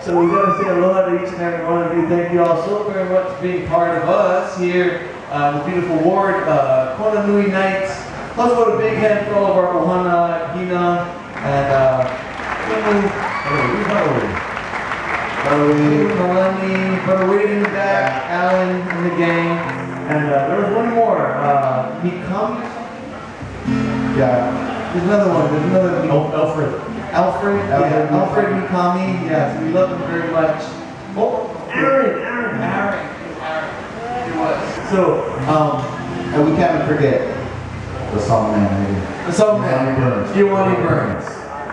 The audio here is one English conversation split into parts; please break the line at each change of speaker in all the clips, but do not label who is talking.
So we gotta say aloha to each and every one of you. Thank you all so very much for being part of us here in the beautiful ward, Kona Nui Nights. Let's put a big hand for all of our ohana, hina, and Ilani, Brother Wade in the back, Alan and the gang, and there was one more, Mikami? Yeah, there's another one, Alfred Mikami, yes, we love him very much. Oh, Aaron. It was. So, and we can't forget the song man. The song man, Gideon Burns.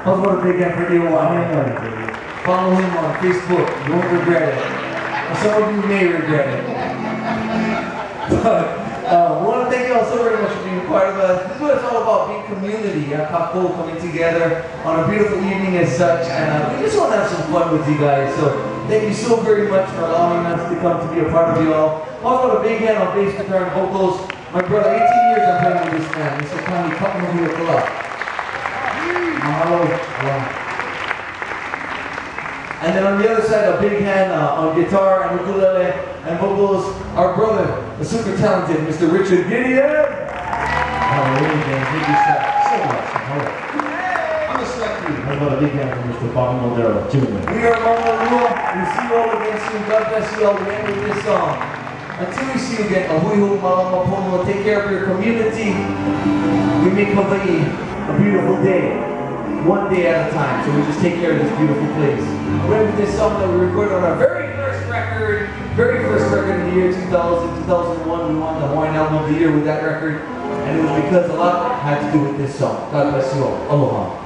Let's put a big hand for Gideon. Follow him on Facebook. You won't regret it. Or some of you may regret it. But I want to thank you all so very much for being a part of us. This is what it's all about, being community. Kako coming together on a beautiful evening as such. And we just want to have some fun with you guys. So thank you so very much for allowing us to come to be a part of you all. Also a big hand on bass, guitar, and vocals. My brother, 18 years I'm playing with this man. This is Kahi Kaonohi. Mahalo. And then on the other side, a big hand on guitar and ukulele and vocals, our brother, the super talented Mr. Richard Gideon. Hallelujah, man. Thank you so much. I'm a select you. How about a big hand for Mr. Moderow, Jr. We are Maunalua. We see you all again soon. God bless you all. We end with this song. Until we see you again, ahui ho malama pono. Take care of your community. We make Hawaii a beautiful day. One day at a time, so we just take care of this beautiful place. We're with this song that we recorded on our very first record in the year 2000, 2001. We won the Hawaiian Album of the Year with that record, and it was because a lot had to do with this song. God bless you all. Aloha.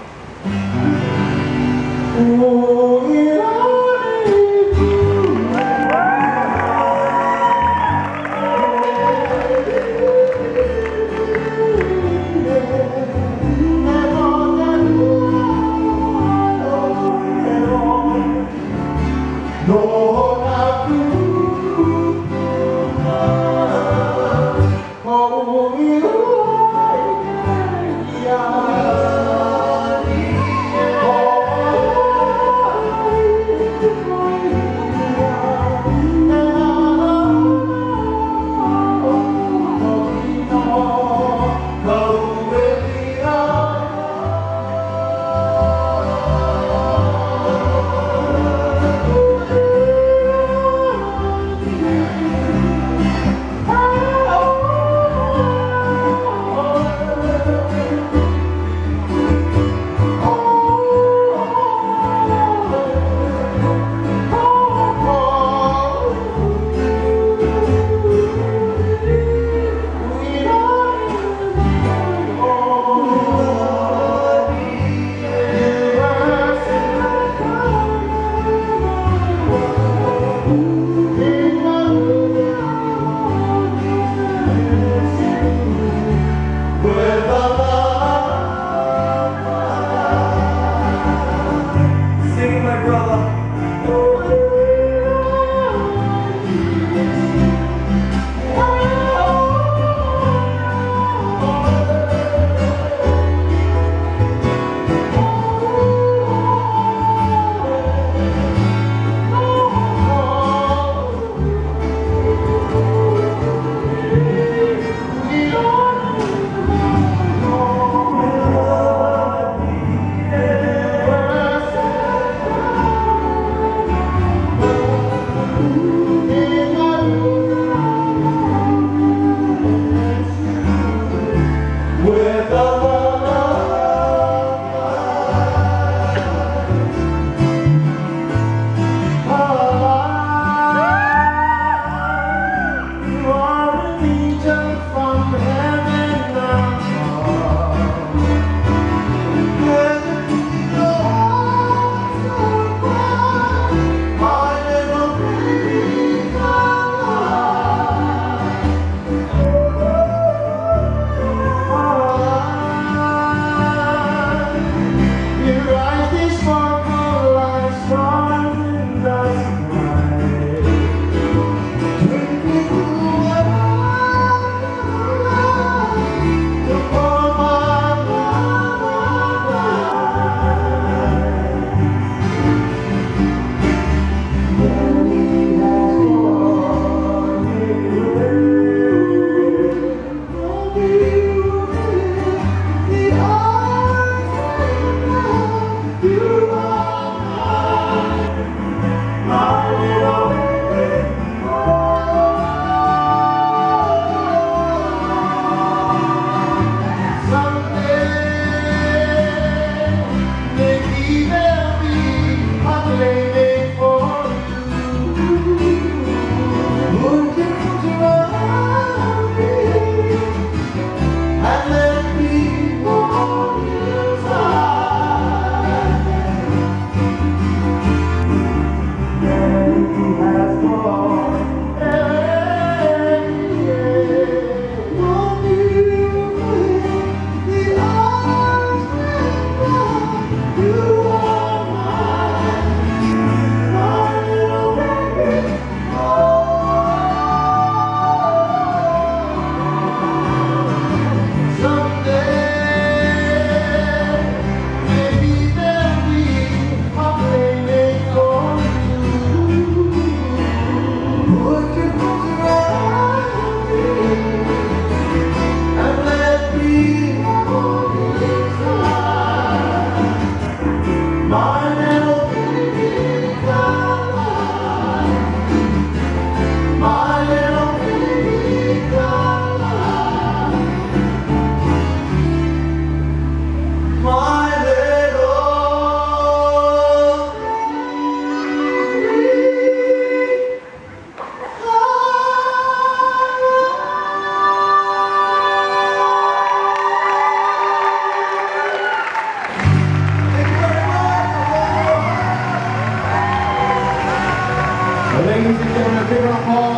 give an applause.